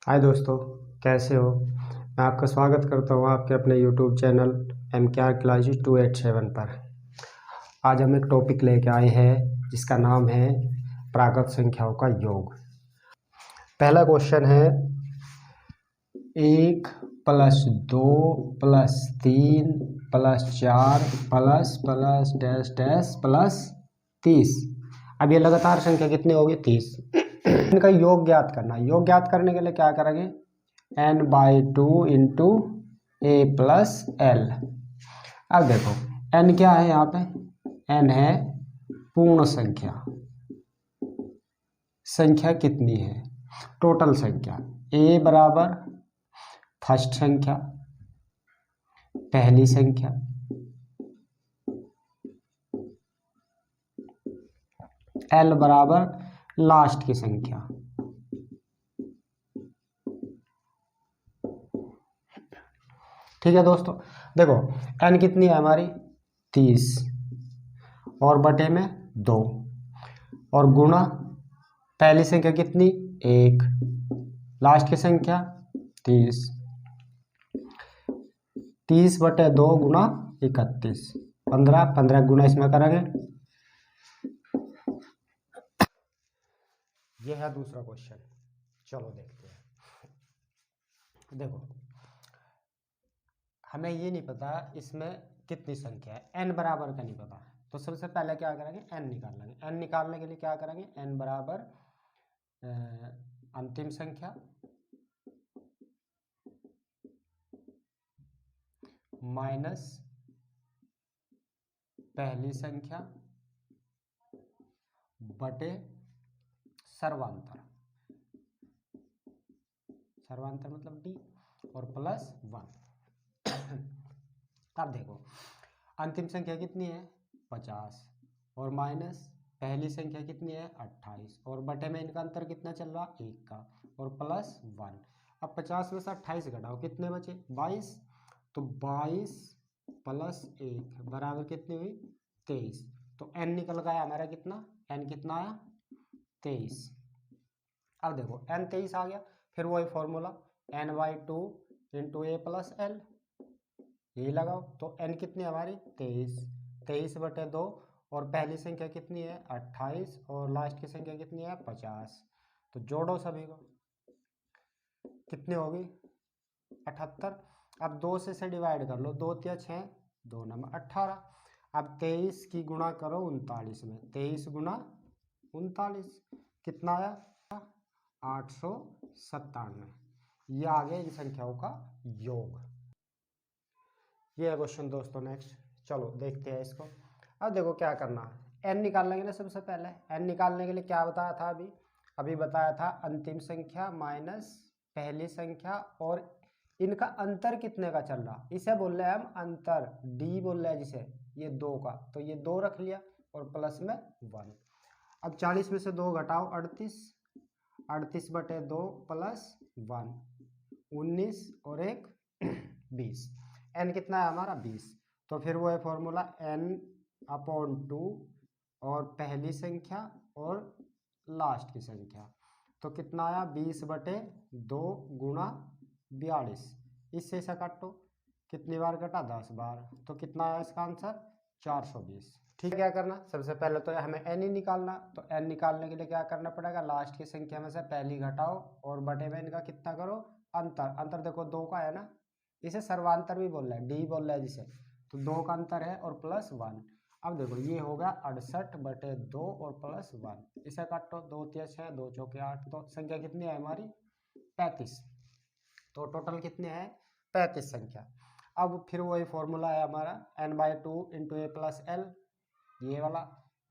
हाय दोस्तों, कैसे हो। मैं आपका स्वागत करता हूँ आपके अपने यूट्यूब चैनल MKR क्लासेस 287 पर। आज हम एक टॉपिक लेके आए हैं जिसका नाम है प्राकृत संख्याओं का योग। पहला क्वेश्चन है 1 + 2 + 3 + 4 + डैश डैश +30। अब ये लगातार संख्या कितनी होगी? 30। इनका योग ज्ञात करना। योग ज्ञात करने के लिए क्या करेंगे? n/2 into a+l। अब देखो n क्या है यहाँ पे? n है पूर्ण संख्या। संख्या कितनी है? टोटल संख्या। a बराबर फर्स्ट संख्या, पहली संख्या, l बराबर लास्ट की संख्या। ठीक है दोस्तों, देखो n कितनी है हमारी? 30 और बटे में 2 और गुणा पहली संख्या कितनी? 1, लास्ट की संख्या 30। 30 बटे 2 गुणा 31, 15 गुणा इसमें करेंगे। यह है दूसरा क्वेश्चन। चलो देखते हैं। देखो हमें ये नहीं पता इसमें कितनी संख्या है, n बराबर का नहीं पता, तो सबसे पहले क्या करेंगे? n निकाल लेंगे। n निकालने के लिए क्या करेंगे? n बराबर अंतिम संख्या माइनस पहली संख्या बटे सर्वांतर। सर्वांतर मतलब d और +1। अब देखो अंतिम संख्या कितनी है? 50 और माइनस पहली संख्या कितनी है? 28 और बटे में इनका अंतर कितना चल रहा? 1 का और +1। अब 50 में से 28 घटाओ, कितने बचे? 22। तो 22 + 1 बराबर कितनी हुई? 23। तो n निकल गया हमारा कितना? n कितना आया? 23। अब देखो n 23 आ गया, फिर वही फॉर्मूला n/2 इंटू a+l, यही लगाओ। तो n कितनी हमारी? 23। 23 बटे 2 और पहली संख्या कितनी है? 28 और लास्ट की संख्या कितनी है? 50। तो जोड़ो सभी को, कितनी होगी? 78। अब 2 से डिवाइड कर लो, 2 तिया 6, 2 नंबर 18। अब 23 की गुणा करो 39 में, 23 गुणा 39 कितना आया? 897। ये आ गया इन संख्याओं का योग। ये है क्वेश्चन दोस्तों। नेक्स्ट चलो देखते हैं इसको। अब देखो क्या करना है, n निकाल लेंगे ना सबसे पहले। n निकालने के लिए क्या बताया था? अभी बताया था अंतिम संख्या माइनस पहली संख्या और इनका अंतर कितने का चल रहा, इसे बोल रहे हैं हम अंतर, d बोल रहे हैं जिसे, ये 2 का, तो ये 2 रख लिया और प्लस में 1। अब 40 में से 2 घटाओ, 38। 38 बटे 2 +1, 19 और 1 20। n कितना है हमारा? 20। तो फिर वो है फॉर्मूला n/2 और पहली संख्या और लास्ट की संख्या। तो कितना आया? 20 बटे 2 गुणा 42। इससे इसे काटो, कितनी बार कटा? 10 बार। तो कितना आया इसका आंसर? 420। ठीक है, क्या करना? सबसे पहले तो हमें n ही निकालना, तो n निकालने के लिए क्या करना पड़ेगा? लास्ट की संख्या में से पहली घटाओ और बटे में इनका कितना करो? अंतर। अंतर देखो 2 का है ना, इसे सर्वांतर भी बोल रहा है, डी बोल रहा है जिसे, तो 2 का अंतर है और +1। अब देखो ये हो गया 68 बटे 2 और +1। इसे काटो, 2 तिया 6, 2 चौके 8। तो संख्या कितनी है हमारी? 35। तो टोटल कितने हैं? 35 संख्या। अब फिर वही फॉर्मूला है हमारा n/2 इंटू a+l, ये वाला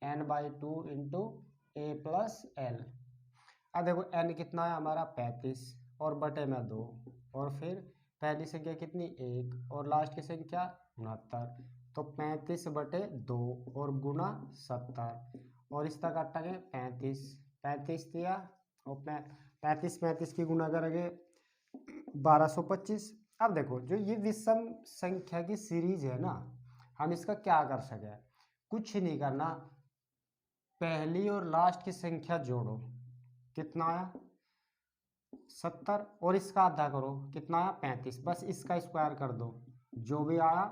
n/2 इंटू a+l। अब देखो n कितना है हमारा? 35 और बटे में 2 और फिर पहली संख्या कितनी? 1 और लास्ट की संख्या 69। तो 35 बटे 2 और गुणा 70 और इस तक काटेंगे 35। 35 दिया और 35 की गुणा करेंगे 1225। अब देखो जो ये विषम संख्या की सीरीज है ना, हम इसका क्या कर सके? कुछ नहीं करना, पहली और लास्ट की संख्या जोड़ो, कितना आया? 70 और इसका आधा करो, कितना आया 35, बस इसका स्क्वायर कर दो, जो भी आया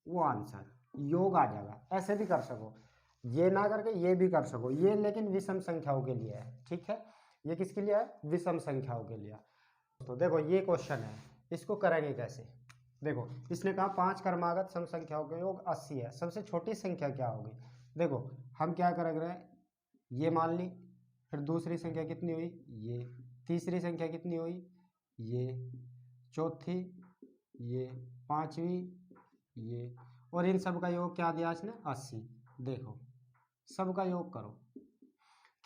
वो आंसर योग आ जाएगा। ऐसे भी कर सको, ये ना करके ये भी कर सको, ये लेकिन विषम संख्याओं के लिए है, ठीक है। ये किसके लिए है? विषम संख्याओं के लिए। तो देखो ये क्वेश्चन है, इसको करेंगे कैसे। देखो इसने कहा 5 क्रमागत सम संख्याओं का योग 80 है, सबसे छोटी संख्या क्या होगी। देखो हम क्या करेंगे, ये मान ली, फिर दूसरी संख्या कितनी हुई ये, तीसरी संख्या कितनी हुई ये, चौथी ये, पांचवी ये, और इन सब का योग क्या दिया इसने 80। देखो सबका योग करो,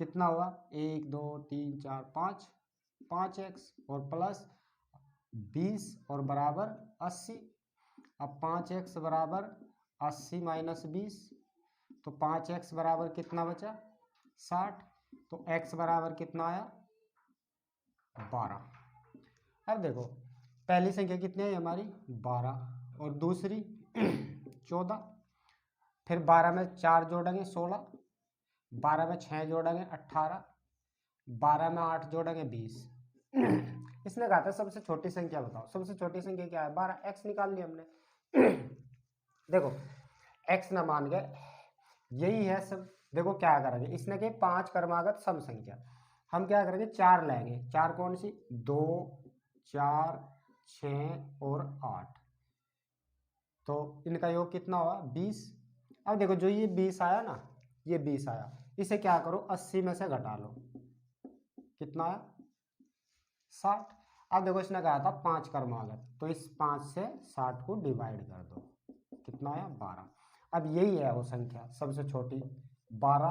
कितना हुआ 1 2 3 4 5, 5x और प्लस 20 और बराबर 80। अब 5x बराबर 80 माइनस 20, तो 5x बराबर कितना बचा 60, तो x बराबर कितना आया 12। अब देखो पहली संख्या कितनी है हमारी 12 और दूसरी 14, फिर 12 में 4 जोड़ेंगे 16, 12 में 6 जोड़ेंगे 18, 12 में 8 जोड़ेंगे 20। इसने कहा था सबसे छोटी संख्या बताओ, सबसे छोटी संख्या क्या है 12, x निकाल लिया हमने। देखो x ना मान गए, यही है सब। देखो क्या करेंगे, इसने कही 5 क्रमागत सम संख्या, हम क्या करेंगे 4 लेंगे, 4 कौन सी 2 4 6 और 8, तो इनका योग कितना हुआ 20। अब देखो जो ये 20 आया ना, ये 20 आया, इसे क्या करो 80 में से घटा लो, कितना आया 60। अब देखो इसने कहा था 5 क्रमागत, तो इस 5 से 60 को डिवाइड कर दो, कितना आया 12। अब यही है वो संख्या सबसे छोटी 12,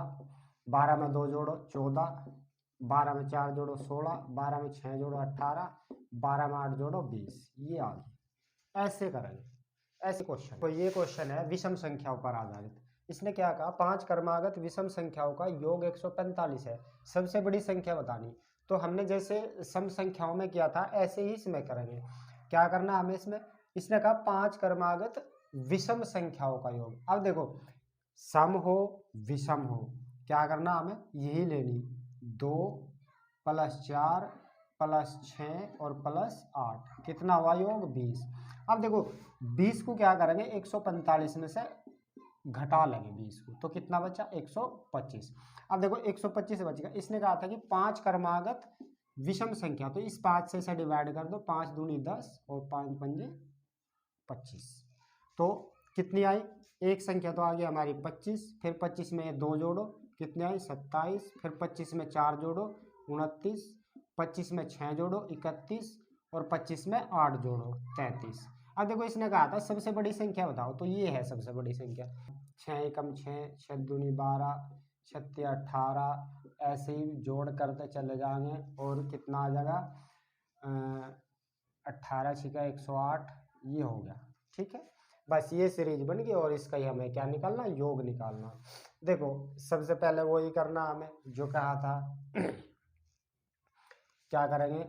12 में 2 जोड़ो 14, 12 में 4 जोड़ो 16, 12 में 6 जोड़ो 18, 12 में 8 जोड़ो 20, ये आ गई। ऐसे करेंगे, ऐसे क्वेश्चन। तो ये क्वेश्चन है विषम संख्याओं पर आधारित। इसने क्या कहा 5 क्रमागत विषम संख्याओं का योग 145 है, सबसे बड़ी संख्या बतानी। तो हमने जैसे सम संख्याओं में किया था ऐसे ही इसमें करेंगे। क्या करना हमें इसमें, इसने कहा 5 क्रमागत विषम संख्याओं का योग। अब देखो सम हो विषम हो, क्या करना हमें यही लेनी, 2 + 4 + 6 और +8, कितना हुआ योग 20। अब देखो 20 को क्या करेंगे 145 में से घटा लेंगे 20 को, तो कितना बचा 125। अब देखो 125 बचेगा। इसने कहा था कि 5 क्रमागत विषम संख्या, तो इस 5 से इसे डिवाइड कर दो, 5 दूनी 10 और 5 पंजे 25, तो कितनी आई एक संख्या तो आ गई हमारी 25, फिर 25 में 2 जोड़ो कितनी आई 27, फिर 25 में 4 जोड़ो 29, 25 में 6 जोड़ो 31 और 25 में 8 जोड़ो 33। अब देखो इसने कहा था सबसे बड़ी संख्या बताओ, तो ये है सबसे बड़ी संख्या, 6 एकम 6, 6 दूनी 12, 6 18, ऐसे ही जोड़ करते चले जाएंगे और कितना आ जाएगा 18 छिका 108, ये हो गया, ठीक है। बस ये सीरीज बन गई और इसका ही हमें क्या निकालना, योग निकालना। देखो सबसे पहले वही करना हमें जो कहा था। क्या करेंगे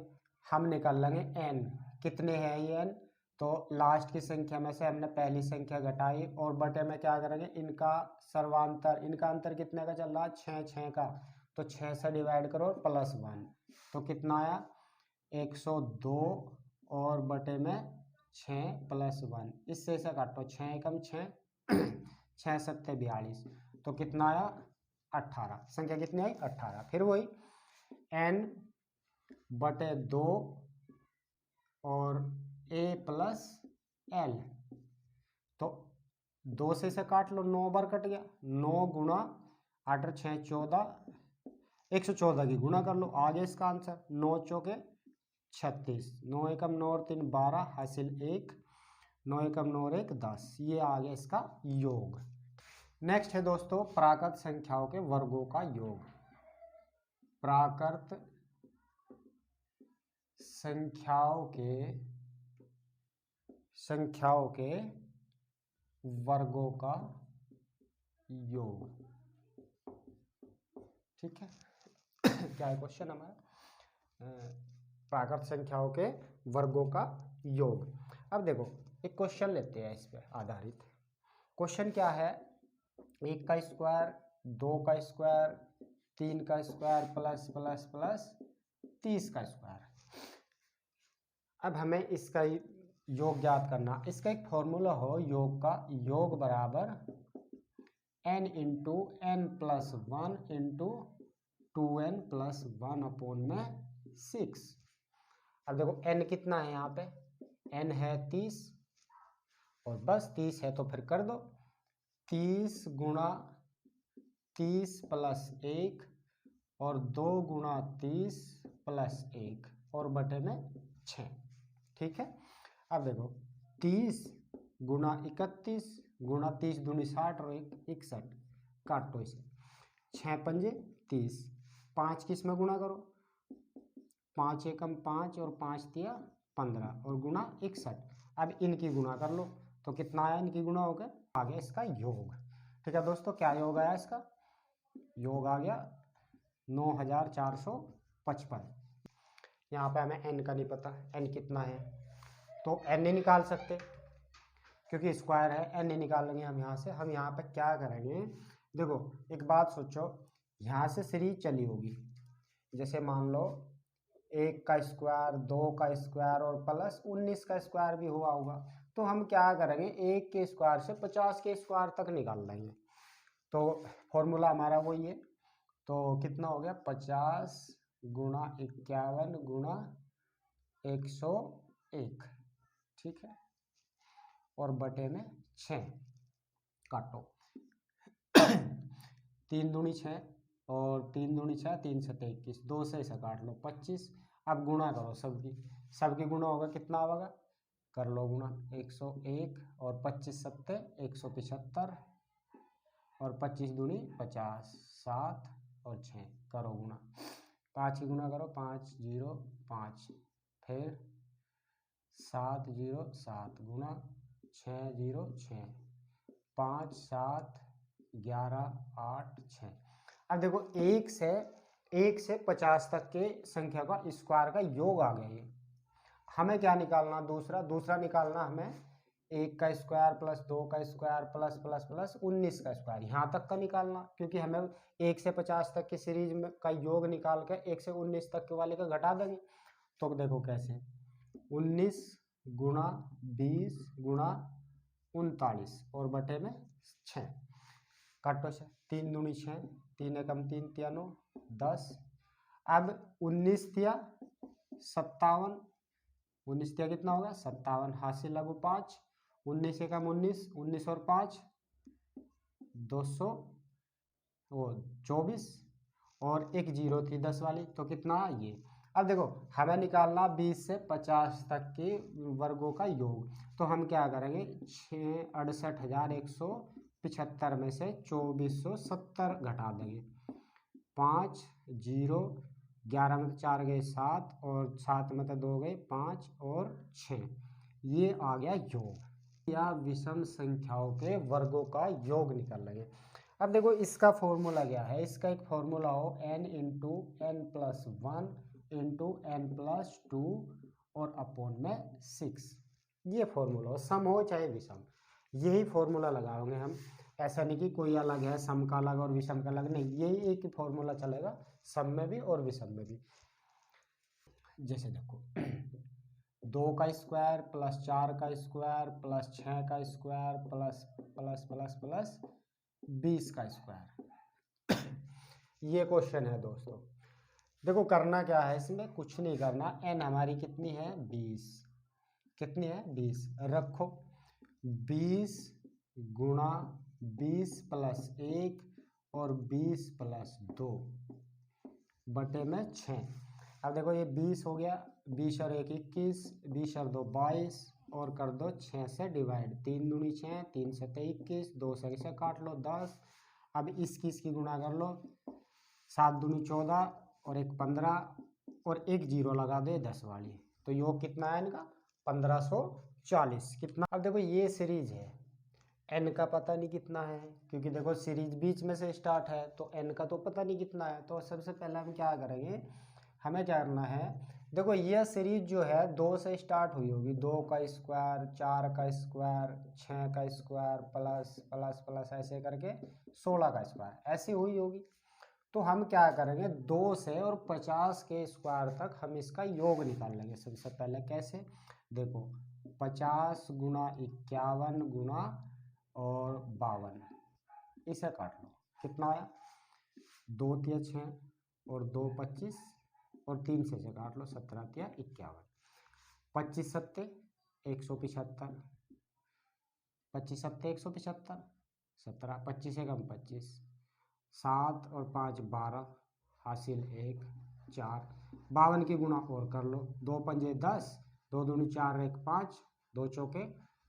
हम निकाल लेंगे n, कितने हैं ये n, तो लास्ट की संख्या में से हमने पहली संख्या घटाई और बटे में क्या करेंगे इनका सर्वांतर, इनका अंतर कितने का चल रहा है 6 का, तो 6 से डिवाइड करो +1, तो कितना आया 102 और बटे में 6 + 1, इससे इसे काटो 6 एकम 6, 6 7 42, तो कितना आया 18, संख्या कितनी आई 18। फिर वही n बटे 2 और a + l, तो 2 से इसे काट लो, 9 बार कट गया, 9 गुणा 8 6 14, 114 की गुणा कर लो, आ गया इसका आंसर 9 चौके 36, 9 एकम 9 और 3 12, हासिल 1, 9 एकम 9 और 1 10, ये आ गया इसका योग। नेक्स्ट है दोस्तों प्राकृत संख्याओं के वर्गों का योग। प्राकृत संख्याओं के वर्गों का योग, ठीक है। क्या है क्वेश्चन हमारा, प्राकृत संख्याओं के वर्गों का योग। अब देखो एक क्वेश्चन लेते हैं इस पे आधारित। क्वेश्चन क्या है, 1 का स्क्वायर 2 का स्क्वायर 3 का स्क्वायर प्लस प्लस प्लस 30 का स्क्वायर। अब हमें इसका योग ज्ञात करना। इसका एक फॉर्मूला हो योग का, योग बराबर n into n plus one into 2n plus one upon में 6। अब देखो n कितना है यहाँ पे, n है 30 और बस 30 है तो फिर कर दो 30 गुणा 30 प्लस 1 और 2 गुणा 30 प्लस 1 और बटे में 6। ठीक है। अब देखो 30 गुणा 31 गुणा 30 दूनी 60 और 61, काटो इसे, 6 पंजे 30, 5 किस में गुणा करो, 5 एकम 5 और 5 तिया 15 और गुणा 61। अब इनकी गुणा कर लो तो कितना आया, इनकी गुणा हो गया, आ गया इसका योग। ठीक है दोस्तों, क्या योग आया इसका, योग आ गया 9455। यहाँ पे हमें n का नहीं पता, n कितना है तो n नहीं निकाल सकते क्योंकि स्क्वायर है, n नहीं निकालेंगे हम यहाँ से। हम यहाँ पे क्या करेंगे, देखो एक बात सोचो, यहाँ से सीरीज चली होगी, जैसे मान लो 1 का स्क्वायर 2 का स्क्वायर और प्लस 19 का स्क्वायर भी हुआ होगा, तो हम क्या करेंगे 1 के स्क्वायर से 50 के स्क्वायर तक निकाल लेंगे। तो फॉर्मूला हमारा वही है, तो कितना हो गया 50 गुणा 51 गुणा 101। ठीक है, और बटे में 6, काटो 3 दूनी 6 और 3 दूनी 6, 3 सत्ते 21, 2 से इसे काट लो 25। अब गुणा करो सबकी गुणा होगा, कितना होगा, कर लो गुणा 101 और 25 सत्ते 175 और 25 दूनी 50, 7 और 6, करो गुणा, 5 की गुणा करो, 5 0 5, फिर 7 0 7 गुणा 6 0 6, 5 7 11 8 6। अब देखो 1 से 50 तक के संख्या का स्क्वायर का योग आ गया ये। हमें क्या निकालना, दूसरा निकालना हमें 1 का स्क्वायर प्लस 2 का स्क्वायर प्लस प्लस प्लस 19 का स्क्वायर, यहाँ तक का निकालना, क्योंकि हमें 1 से 50 तक की सीरीज में का योग निकाल के 1 से 19 तक के वाले का घटा देंगे। तो देखो कैसे, 19 गुणा 20 गुणा 39 और बटे में 6, काटो से, 3 दूनी 6, 3 एकम 3 तिया 9 10। अब 19 तिया 57, 19 तिया कितना होगा 57, हाथ से लगो 5, 19 एकम 19, 19 और 5 200 वो 24 और एक जीरो थी 10 वाली, तो कितना ये। अब देखो हमें निकालना 20 से 50 तक के वर्गों का योग, तो हम क्या करेंगे 68,175 में से 2470 घटा देंगे, 5 0 11 में तो 4 गए 7 और 7 में तो 2 गए 5 और 6, ये आ गया योग, या विषम संख्याओं के वर्गों का योग निकाल लेंगे। अब देखो इसका फॉर्मूला क्या है, इसका एक फॉर्मूला हो n into n plus 1 into n plus 2 और अपॉन में 6, ये फॉर्मूला हो, सम हो चाहे विषम, यही फॉर्मूला लगाओगे हम। ऐसा नहीं कि कोई अलग है, सम का अलग और विषम का अलग, नहीं, यही एक फॉर्मूला चलेगा सम में भी और विषम में भी। जैसे देखो 2 का स्क्वायर प्लस 4 का स्क्वायर प्लस 6 का square plus plus plus plus 20 का स्क्वायर, ये क्वेश्चन है दोस्तों। देखो करना क्या है, इसमें कुछ नहीं करना, n हमारी कितनी है 20, कितनी है 20, रखो 20 गुणा 20 प्लस 1 और 20 प्लस 2 बटे में 6। अब देखो ये 20 हो गया, 20 और 1 21, 20 और 2 22 और कर दो 6 से डिवाइड, 3 दूनी 6, 3 से 21, 2 से इसे काट लो 10। अब इसकी गुणा कर लो, 7 दूनी 14 और 1 15 और एक जीरो लगा दे 10 वाली, तो योग कितना है इनका 1540 कितना। अब देखो ये सीरीज है, n का पता नहीं कितना है, क्योंकि देखो सीरीज बीच में से स्टार्ट है तो n का तो पता नहीं कितना है। तो सबसे पहले हम क्या करेंगे, हमें क्या करना है, देखो यह सीरीज जो है 2 से स्टार्ट हुई होगी, 2 का स्क्वायर 4 का स्क्वायर 6 का स्क्वायर प्लस प्लस प्लस ऐसे करके 16 का स्क्वायर ऐसी हुई होगी। तो हम क्या करेंगे 2 से और 50 के स्क्वायर तक हम इसका योग निकाल लेंगे। सबसे पहले कैसे, देखो 50 गुना 51 गुना और 52, इसे काट लो, कितना आया 2 तिया 6 और 2 25 और 3 से काट लो 17 तिया 51, 25 सत्ते 175, 25 सत्ते 175, 17 25 से कम 25, 7 और 5 12, हासिल 1 4, 52 की गुणा और कर लो, 2 पंजे 10, 2 दूनी 4 1 5, 2 चौके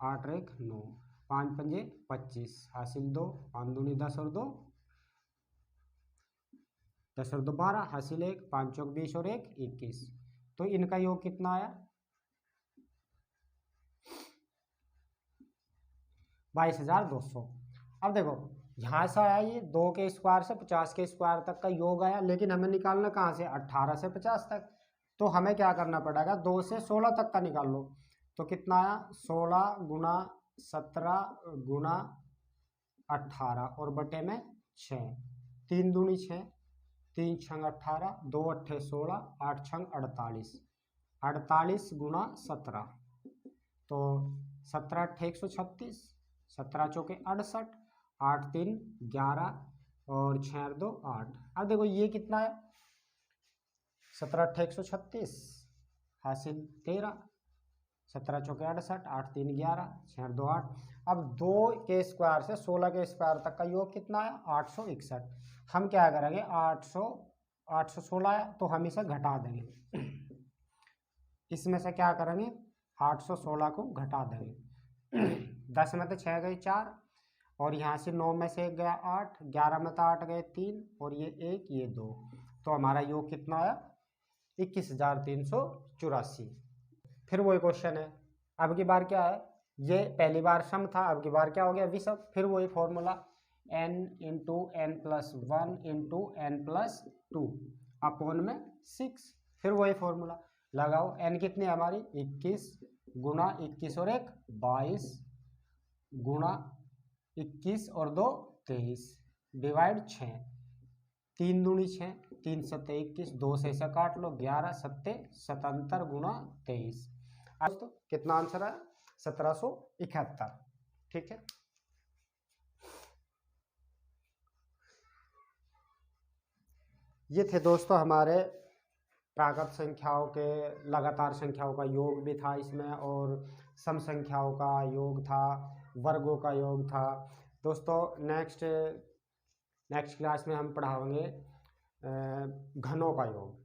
8 1 9, 5 पंजे 25, हासिल 2, 5 दूनी 10 और 2 10 और 2 12, हासिल 1, 5 चौक 20 और 1 21। तो इनका योग कितना आया 22,200। अब देखो यहाँ से आया ये 2 के स्क्वायर से 50 के स्क्वायर तक का योग आया, लेकिन हमें निकालना कहाँ से 18 से 50 तक। तो हमें क्या करना पड़ेगा 2 से 16 तक का निकाल लो। तो कितना आया 16 गुना 17 गुना 18 और बटे में 6, 3 दूनी 6, 3 छंग 18, 2 अट्ठे 16, 8 छंग 48, 48 गुना 17, तो 17 अट्ठे 136, 17 चौके 68, 8 3 11 और 6 2 8। अब देखो ये कितना है 17 अट्ठे 136, हासिल 13, 17 चौके 68, 8 3 11, 6 2 8। अब 2 के स्क्वायर से 16 के स्क्वायर तक का योग कितना है 861। हम क्या करेंगे 816 है तो हम इसे घटा देंगे, इसमें से क्या करेंगे 816 को घटा देंगे। 10 में तो 6 गए 4 और यहाँ से 9 में से 1 गया 8, 11 में तो 8 गए 3 और ये 1 ये 2, तो हमारा योग कितना आया 21,384। फिर वही क्वेश्चन है, अब की बार क्या है, ये पहली बार सम था, अब की बार क्या हो गया विषम। फिर वही formula n into n plus 1 into n plus 2 upon में 6। फिर वही फॉर्मूला लगाओ, n कितनी है हमारी 21 गुना 21 और 1 22 गुना 21 और 2 23 डिवाइड 6, 3 दूनी 6, 3 सत्ते 21, 2 से इसे काट लो 11 सत्ते 77 गुना 23। दोस्तों कितना आंसर है 1771। ठीक है, ये थे दोस्तों हमारे प्राकृत संख्याओं के, लगातार संख्याओं का योग भी था इसमें और सम संख्याओं का योग था, वर्गों का योग था। दोस्तों नेक्स्ट क्लास में हम पढ़ाएंगे घनों का योग।